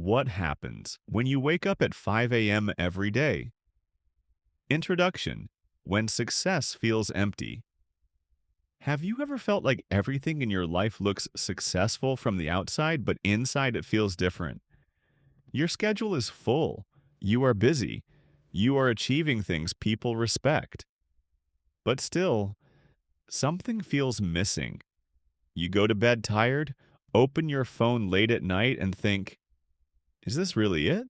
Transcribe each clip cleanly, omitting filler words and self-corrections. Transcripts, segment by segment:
What happens when you wake up at 5 a.m. every day? Introduction. When success feels empty. Have you ever felt like everything in your life looks successful from the outside, but inside it feels different? Your schedule is full. You are busy. You are achieving things people respect. But still, something feels missing. You go to bed tired, open your phone late at night, and think, is this really it?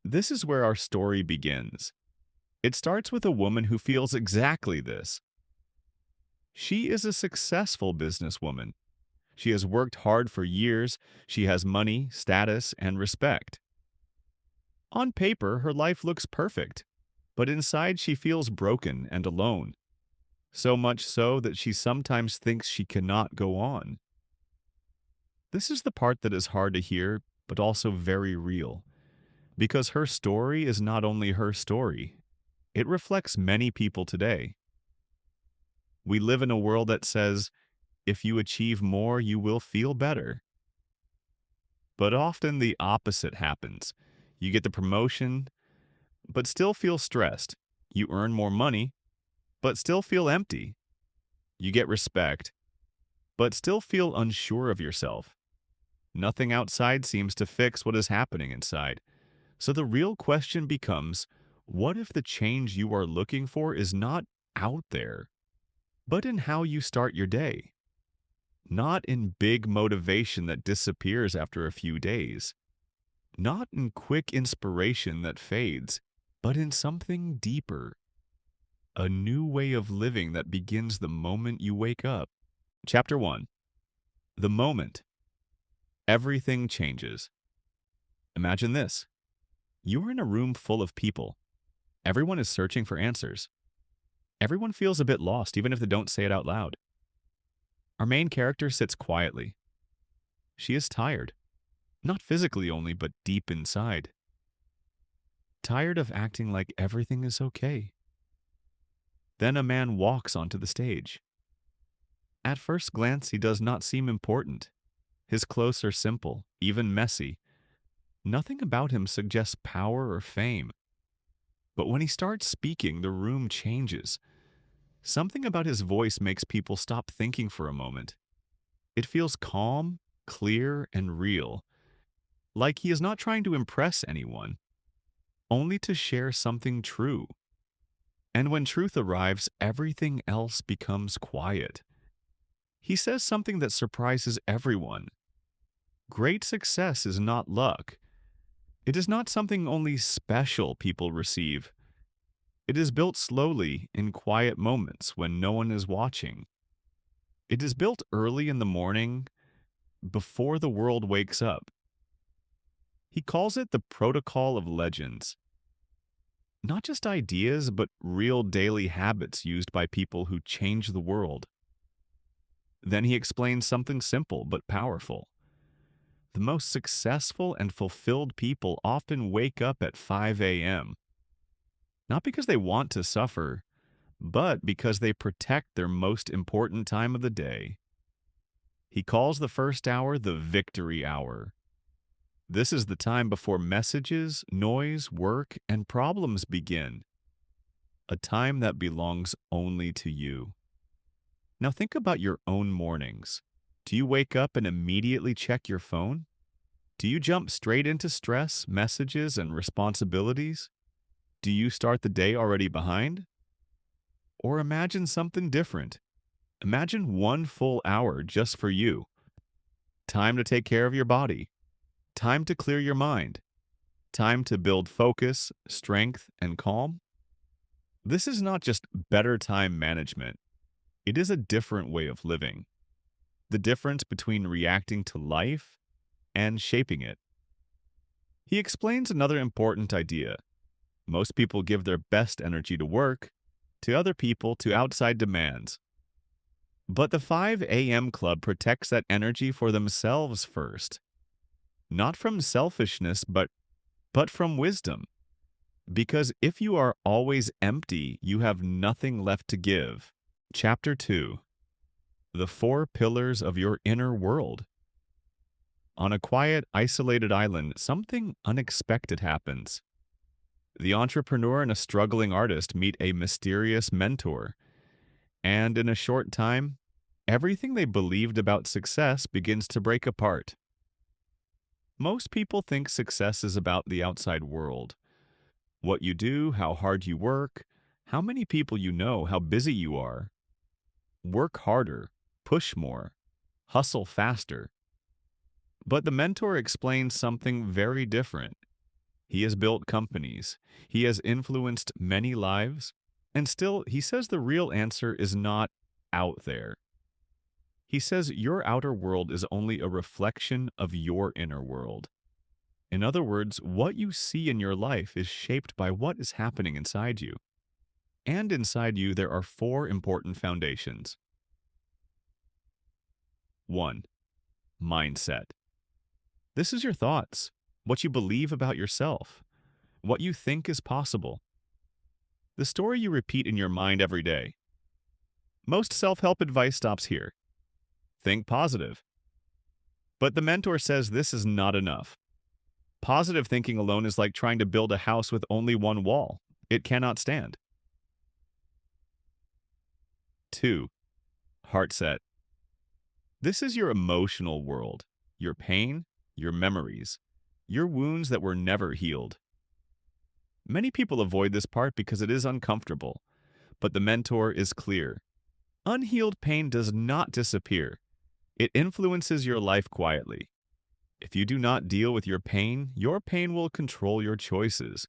This is where our story begins. It starts with a woman who feels exactly this. She is a successful businesswoman. She has worked hard for years. She has money, status, and respect. On paper, her life looks perfect, but inside she feels broken and alone. So much so that she sometimes thinks she cannot go on. This is the part that is hard to hear, but also very real, because her story is not only her story, it reflects many people today. We live in a world that says, if you achieve more, you will feel better. But often the opposite happens. You get the promotion, but still feel stressed. You earn more money, but still feel empty. You get respect, but still feel unsure of yourself. Nothing outside seems to fix what is happening inside. So the real question becomes, what if the change you are looking for is not out there, but in how you start your day? Not in big motivation that disappears after a few days. Not in quick inspiration that fades, but in something deeper. A new way of living that begins the moment you wake up. Chapter 1. The moment. Everything changes. Imagine this. You are in a room full of people. Everyone is searching for answers. Everyone feels a bit lost, even if they don't say it out loud. Our main character sits quietly. She is tired. Not physically only, but deep inside. Tired of acting like everything is okay. Then a man walks onto the stage. At first glance, he does not seem important. His clothes are simple, even messy. Nothing about him suggests power or fame. But when he starts speaking, the room changes. Something about his voice makes people stop thinking for a moment. It feels calm, clear, and real. Like he is not trying to impress anyone, only to share something true. And when truth arrives, everything else becomes quiet. He says something that surprises everyone. Great success is not luck. It is not something only special people receive. It is built slowly in quiet moments when no one is watching. It is built early in the morning, before the world wakes up. He calls it the protocol of legends. Not just ideas, but real daily habits used by people who change the world. Then he explains something simple but powerful. The most successful and fulfilled people often wake up at 5 a.m. Not because they want to suffer, but because they protect their most important time of the day. He calls the first hour the victory hour. This is the time before messages, noise, work, and problems begin. A time that belongs only to you. Now think about your own mornings. Do you wake up and immediately check your phone? Do you jump straight into stress, messages, and responsibilities? Do you start the day already behind? Or imagine something different. Imagine 1 full hour just for you. Time to take care of your body. Time to clear your mind. Time to build focus, strength, and calm. This is not just better time management. It is a different way of living. The difference between reacting to life and shaping it. He explains another important idea. Most people give their best energy to work, to other people, to outside demands. But the 5 a.m. club protects that energy for themselves first. Not from selfishness, but from wisdom. Because if you are always empty, you have nothing left to give. Chapter 2. The 4 pillars of your inner world. On a quiet, isolated island, something unexpected happens. The entrepreneur and a struggling artist meet a mysterious mentor, and in a short time, everything they believed about success begins to break apart. Most people think success is about the outside world. What you do, how hard you work, how many people you know, how busy you are. Work harder, push more, hustle faster. But the mentor explains something very different. He has built companies, he has influenced many lives, and still he says the real answer is not out there. He says your outer world is only a reflection of your inner world. In other words, what you see in your life is shaped by what is happening inside you. And inside you, there are four important foundations. 1. Mindset. This is your thoughts, what you believe about yourself, what you think is possible, the story you repeat in your mind every day. Most self-help advice stops here. Think positive. But the mentor says this is not enough. Positive thinking alone is like trying to build a house with only one wall. It cannot stand. 2. Heart set. This is your emotional world, your pain, your memories, your wounds that were never healed. Many people avoid this part because it is uncomfortable, but the mentor is clear. Unhealed pain does not disappear. It influences your life quietly. If you do not deal with your pain will control your choices,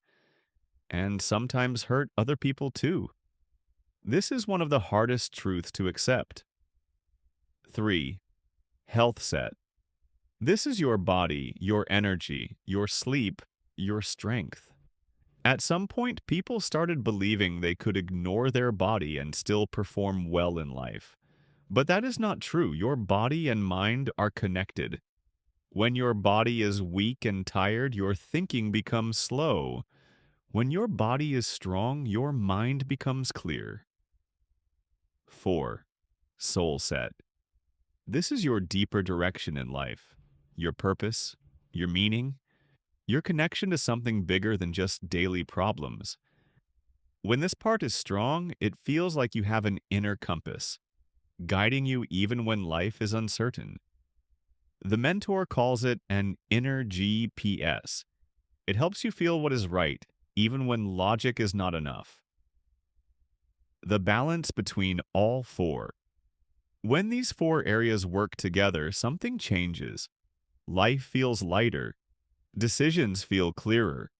and sometimes hurt other people too. This is one of the hardest truths to accept. 3. Health set. This is your body, your energy, your sleep, your strength. At some point, people started believing they could ignore their body and still perform well in life. But that is not true. Your body and mind are connected. When your body is weak and tired, your thinking becomes slow. When your body is strong, your mind becomes clear. 4. Soul set. This is your deeper direction in life, your purpose, your meaning, your connection to something bigger than just daily problems. When this part is strong, it feels like you have an inner compass, guiding you even when life is uncertain. The mentor calls it an inner GPS. It helps you feel what is right, even when logic is not enough. The balance between all four. When these four areas work together, something changes. Life feels lighter. Decisions feel clearer.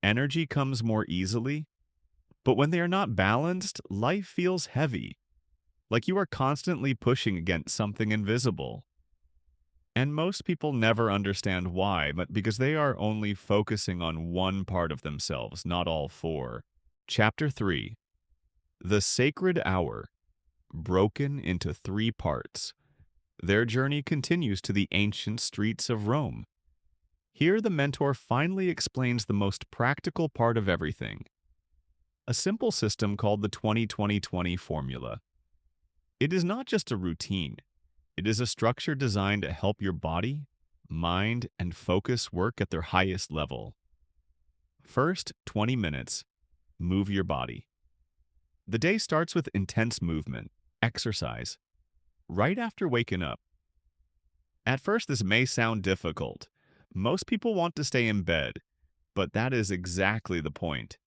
Energy comes more easily. But when they are not balanced, life feels heavy, like you are constantly pushing against something invisible. And most people never understand why, but because they are only focusing on one part of themselves, not all four. Chapter 3. The Sacred Hour, broken into 3 parts. Their journey continues to the ancient streets of Rome. Here the mentor finally explains the most practical part of everything. A simple system called the 20-20-20 formula. It is not just a routine. It is a structure designed to help your body, mind, and focus work at their highest level. First, 20 minutes. Move your body. The day starts with intense movement, exercise, right after waking up. At first, this may sound difficult. Most people want to stay in bed, but that is exactly the point.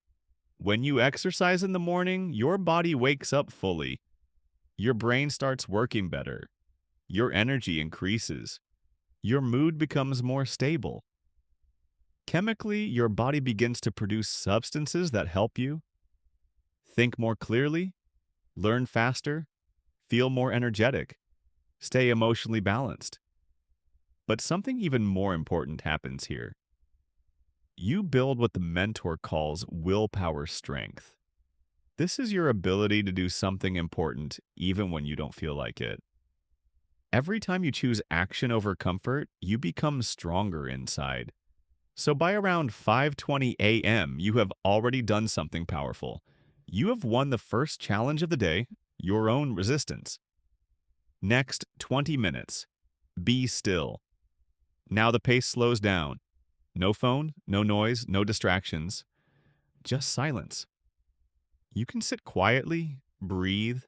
When you exercise in the morning, your body wakes up fully. Your brain starts working better. Your energy increases. Your mood becomes more stable. Chemically, your body begins to produce substances that help you think more clearly, learn faster, feel more energetic, stay emotionally balanced. But something even more important happens here. You build what the mentor calls willpower strength. This is your ability to do something important even when you don't feel like it. Every time you choose action over comfort, you become stronger inside. So by around 5:20 a.m., you have already done something powerful. You have won the first challenge of the day, your own resistance. Next, 20 minutes. Be still. Now the pace slows down. No phone, no noise, no distractions, just silence. You can sit quietly, breathe,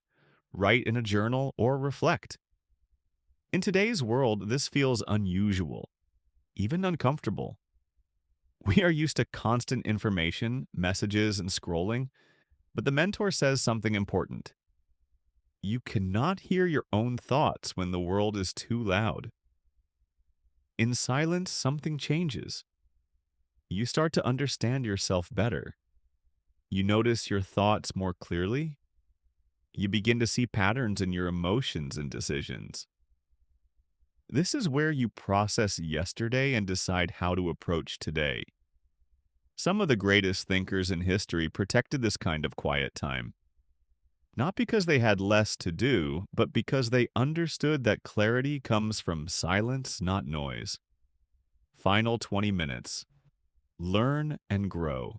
write in a journal, or reflect. In today's world, this feels unusual, even uncomfortable. We are used to constant information, messages, and scrolling, but the mentor says something important. You cannot hear your own thoughts when the world is too loud. In silence, something changes. You start to understand yourself better. You notice your thoughts more clearly. You begin to see patterns in your emotions and decisions. This is where you process yesterday and decide how to approach today. Some of the greatest thinkers in history protected this kind of quiet time. Not because they had less to do, but because they understood that clarity comes from silence, not noise. Final 20 minutes. Learn and grow.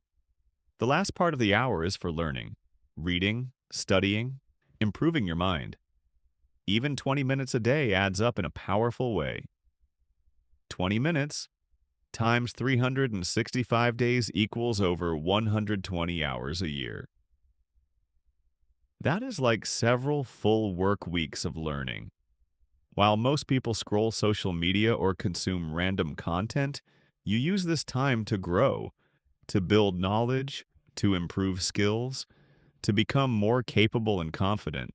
The last part of the hour is for learning, reading, studying, improving your mind. Even 20 minutes a day adds up in a powerful way. 20 minutes times 365 days equals over 120 hours a year. That is like several full work weeks of learning. While most people scroll social media or consume random content, you use this time to grow, to build knowledge, to improve skills, to become more capable and confident.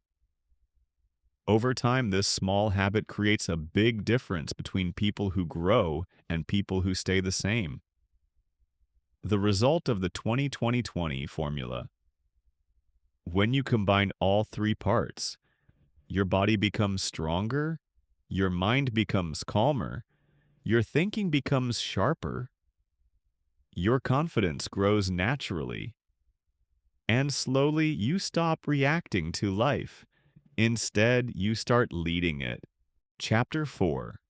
Over time, this small habit creates a big difference between people who grow and people who stay the same. The result of the 20-20-20 formula. When you combine all three parts, your body becomes stronger, your mind becomes calmer, your thinking becomes sharper, your confidence grows naturally, and slowly you stop reacting to life. Instead, you start leading it. Chapter 4.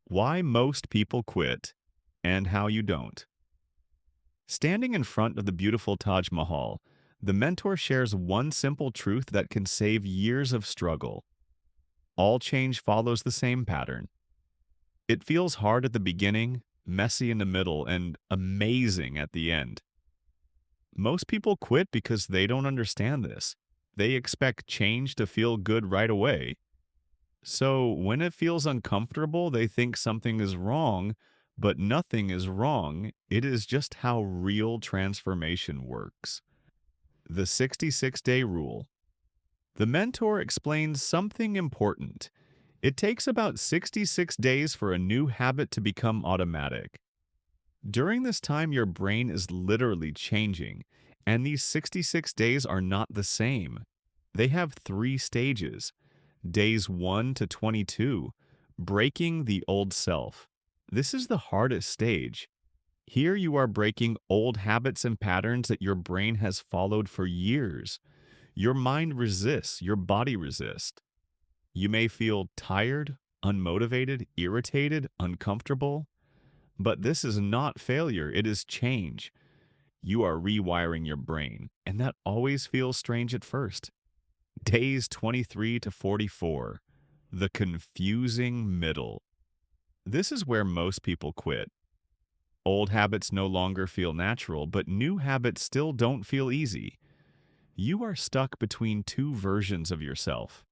Why Most People Quit and How You Don't. Standing in front of the beautiful Taj Mahal, the mentor shares one simple truth that can save years of struggle. All change follows the same pattern. It feels hard at the beginning, messy in the middle, and amazing at the end. Most people quit because they don't understand this. They expect change to feel good right away. So when it feels uncomfortable, they think something is wrong, but nothing is wrong. It is just how real transformation works. The 66-day rule. The mentor explains something important. It takes about 66 days for a new habit to become automatic. During this time, your brain is literally changing, and these 66 days are not the same. They have 3 stages. Days 1 to 22, breaking the old self. This is the hardest stage. Here you are breaking old habits and patterns that your brain has followed for years. Your mind resists, your body resists. You may feel tired, unmotivated, irritated, uncomfortable. But this is not failure, it is change. You are rewiring your brain, and that always feels strange at first. Days 23 to 44, the confusing middle. This is where most people quit. Old habits no longer feel natural, but new habits still don't feel easy. You are stuck between 2 versions of yourself.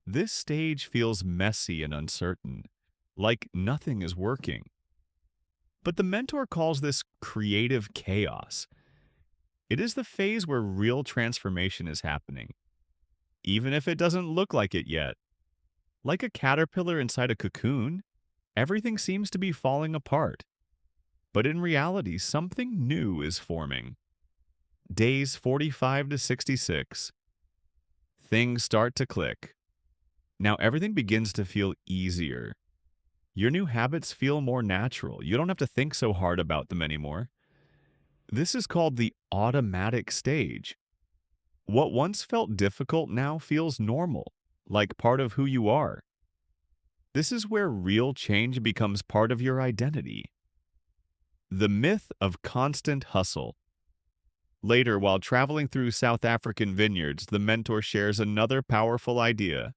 This stage feels messy and uncertain, like nothing is working. But the mentor calls this creative chaos. It is the phase where real transformation is happening, even if it doesn't look like it yet. Like a caterpillar inside a cocoon, everything seems to be falling apart. But in reality, something new is forming. Days 45 to 66. Things start to click. Now everything begins to feel easier. Your new habits feel more natural. You don't have to think so hard about them anymore. This is called the automatic stage. What once felt difficult now feels normal, like part of who you are. This is where real change becomes part of your identity. The myth of constant hustle. Later, while traveling through South African vineyards, the mentor shares another powerful idea.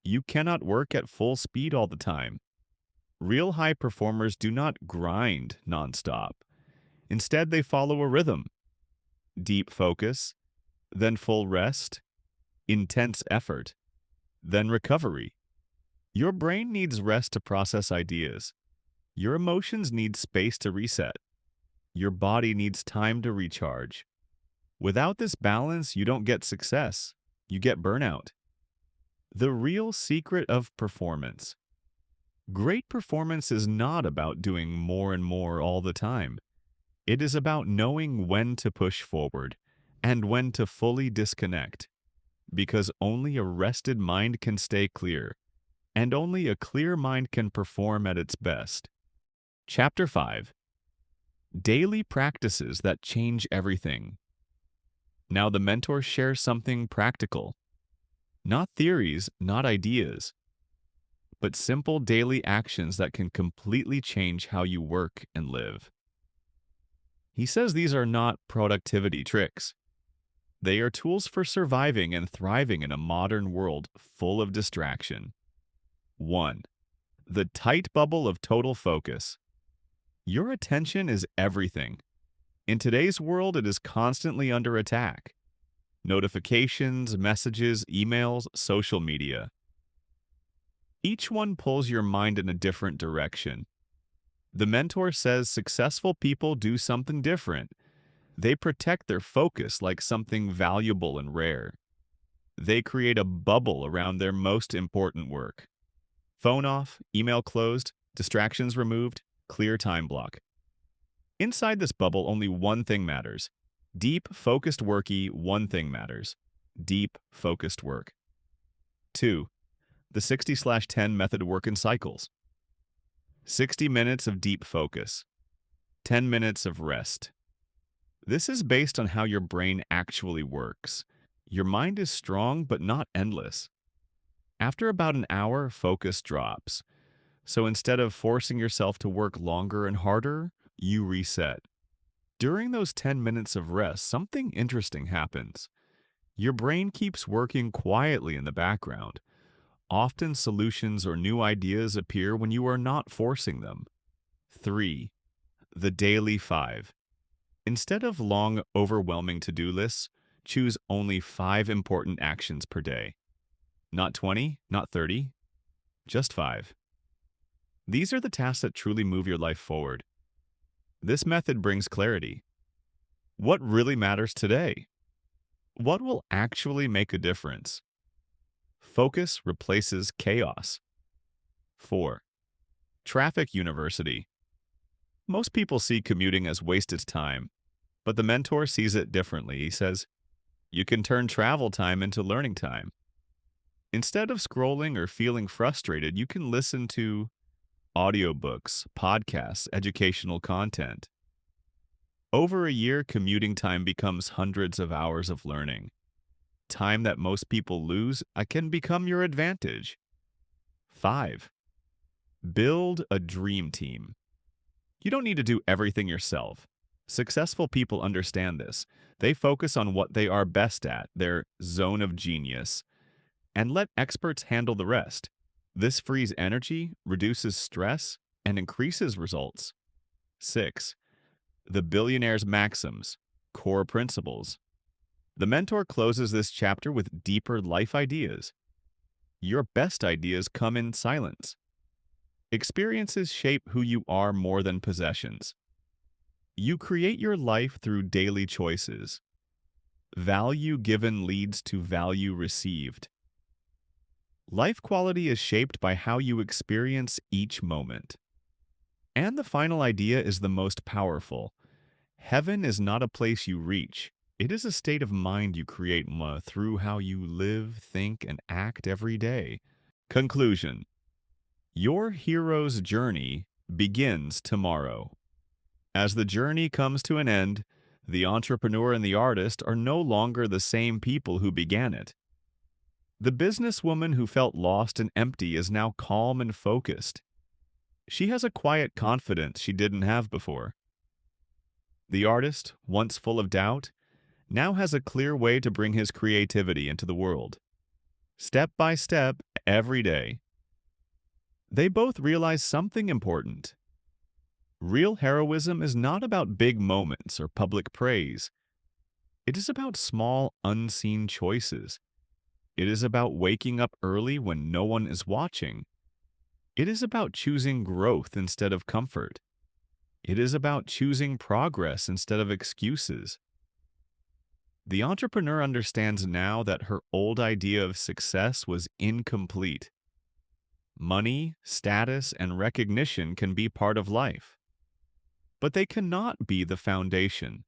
You cannot work at full speed all the time. Real high performers do not grind nonstop. Instead, they follow a rhythm: deep focus, then full rest, intense effort, then recovery. Your brain needs rest to process ideas. Your emotions need space to reset. Your body needs time to recharge. Without this balance, you don't get success. You get burnout. The real secret of performance. Great performance is not about doing more and more all the time. It is about knowing when to push forward and when to fully disconnect. Because only a rested mind can stay clear, and only a clear mind can perform at its best. Chapter 5. Daily Practices That Change Everything. Now the mentor shares something practical. Not theories, not ideas, but simple daily actions that can completely change how you work and live. He says these are not productivity tricks. They are tools for surviving and thriving in a modern world full of distraction. 1. The tight bubble of total focus. Your attention is everything. In today's world, it is constantly under attack. Notifications, messages, emails, social media. Each one pulls your mind in a different direction. The mentor says successful people do something different. They protect their focus like something valuable and rare. They create a bubble around their most important work. Phone off, email closed, distractions removed, clear time block. Inside this bubble, only one thing matters. Deep, focused one thing matters. Deep, focused work. 2. The 60/10 method work in cycles. 60 minutes of deep focus. 10 minutes of rest. This is based on how your brain actually works. Your mind is strong but not endless. After about an hour, focus drops. So instead of forcing yourself to work longer and harder, you reset. During those 10 minutes of rest, something interesting happens. Your brain keeps working quietly in the background. Often solutions or new ideas appear when you are not forcing them. 3. The daily 5. Instead of long, overwhelming to-do lists, choose only 5 important actions per day. Not 20, not 30, just 5. These are the tasks that truly move your life forward. This method brings clarity. What really matters today? What will actually make a difference? Focus replaces chaos. 4. Traffic University. Most people see commuting as wasted time, but the mentor sees it differently. He says, you can turn travel time into learning time. Instead of scrolling or feeling frustrated, you can listen to audiobooks, podcasts, educational content. Over a year, commuting time becomes hundreds of hours of learning. Time that most people lose can become your advantage. 5. Build a dream team. You don't need to do everything yourself. Successful people understand this. They focus on what they are best at, their zone of genius, and let experts handle the rest. This frees energy, reduces stress, and increases results. 6. The Billionaire's Maxims, Core Principles. The mentor closes this chapter with deeper life ideas. Your best ideas come in silence. Experiences shape who you are more than possessions. You create your life through daily choices. Value given leads to value received. Life quality is shaped by how you experience each moment. And the final idea is the most powerful. Heaven is not a place you reach. It is a state of mind you create through how you live, think, and act every day. Conclusion. Your hero's journey begins tomorrow. As the journey comes to an end, the entrepreneur and the artist are no longer the same people who began it. The businesswoman who felt lost and empty is now calm and focused. She has a quiet confidence she didn't have before. The artist, once full of doubt, now has a clear way to bring his creativity into the world. Step by step, every day. They both realize something important. Real heroism is not about big moments or public praise. It is about small, unseen choices. It is about waking up early when no one is watching. It is about choosing growth instead of comfort. It is about choosing progress instead of excuses. The entrepreneur understands now that her old idea of success was incomplete. Money, status, and recognition can be part of life, but they cannot be the foundation.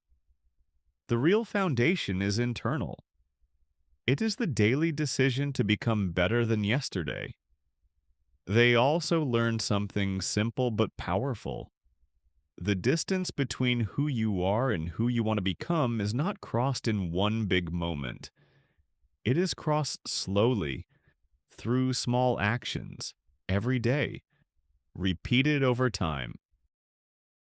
The real foundation is internal. It is the daily decision to become better than yesterday. They also learned something simple but powerful. The distance between who you are and who you want to become is not crossed in one big moment. It is crossed slowly, through small actions, every day, repeated over time.